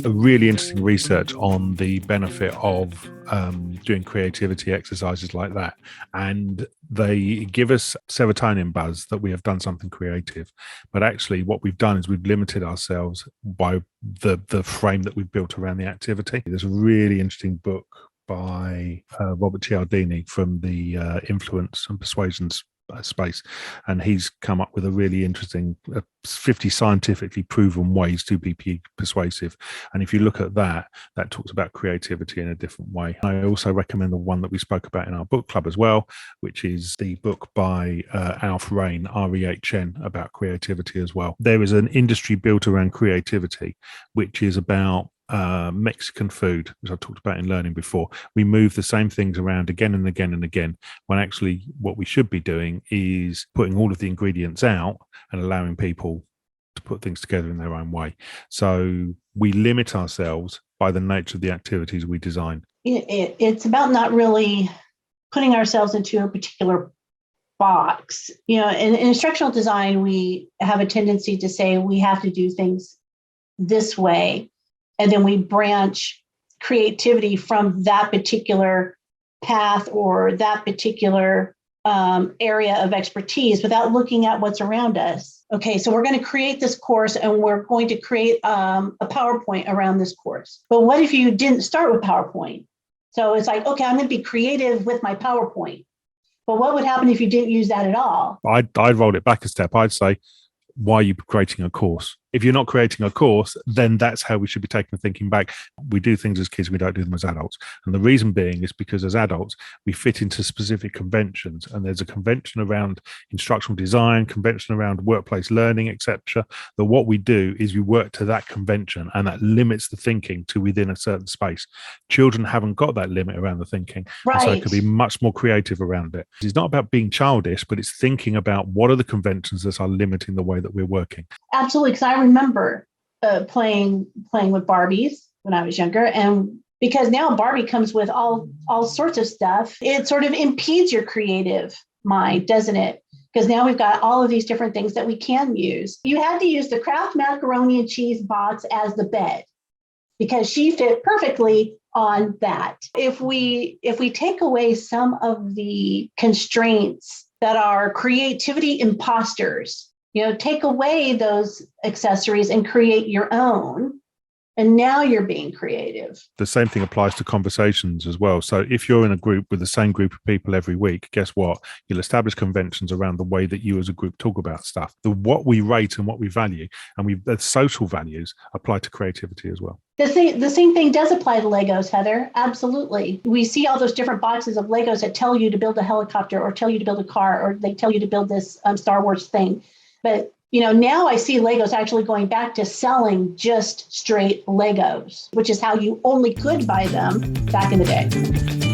a really interesting research on the benefit of doing creativity exercises like that. And they give us serotonin buzz that we have done something creative. But actually what we've done is we've limited ourselves by the frame that we've built around the activity. There's a really interesting book by Robert Cialdini from the influence and persuasions space, and he's come up with a really interesting 50 scientifically proven ways to be persuasive. And if you look at that talks about creativity in a different way. I also recommend the one that we spoke about in our book club as well, which is the book by Alf Rain, REHN, about creativity as well. There is an industry built around creativity, which is about Mexican food, which I talked about in learning before. We move the same things around again and again and again, when actually what we should be doing is putting all of the ingredients out and allowing people to put things together in their own way. So we limit ourselves by the nature of the activities we design. It's about not really putting ourselves into a particular box. In instructional design, we have a tendency to say we have to do things this way. And then we branch creativity from that particular path or that particular area of expertise without looking at what's around us. Okay, so we're going to create this course and we're going to create a PowerPoint around this course. But what if you didn't start with PowerPoint? So it's like, okay, I'm going to be creative with my PowerPoint. But what would happen if you didn't use that at all? I'd roll it back a step. I'd say, why are you creating a course? If you're not creating a course, then that's how we should be taking the thinking back. We do things as kids, we don't do them as adults. And the reason being is because as adults, we fit into specific conventions. And there's a convention around instructional design, convention around workplace learning, etc. That what we do is we work to that convention, and that limits the thinking to within a certain space. Children haven't got that limit around the thinking. Right. So it could be much more creative around it. It's not about being childish, but it's thinking about what are the conventions that are limiting the way that we're working. Absolutely, because I remember playing with Barbies when I was younger, and because now Barbie comes with all sorts of stuff, it sort of impedes your creative mind, doesn't it? Because now we've got all of these different things that we can use. You had to use the Kraft macaroni and cheese box as the bed because she fit perfectly on that. If we take away some of the constraints that are creativity imposters, take away those accessories and create your own. And now you're being creative. The same thing applies to conversations as well. So if you're in a group with the same group of people every week, guess what? You'll establish conventions around the way that you as a group talk about stuff. What we rate and what we value, and the social values apply to creativity as well. The same thing does apply to Legos, Heather. Absolutely. We see all those different boxes of Legos that tell you to build a helicopter or tell you to build a car, or they tell you to build this Star Wars thing. But now I see Legos actually going back to selling just straight Legos, which is how you only could buy them back in the day.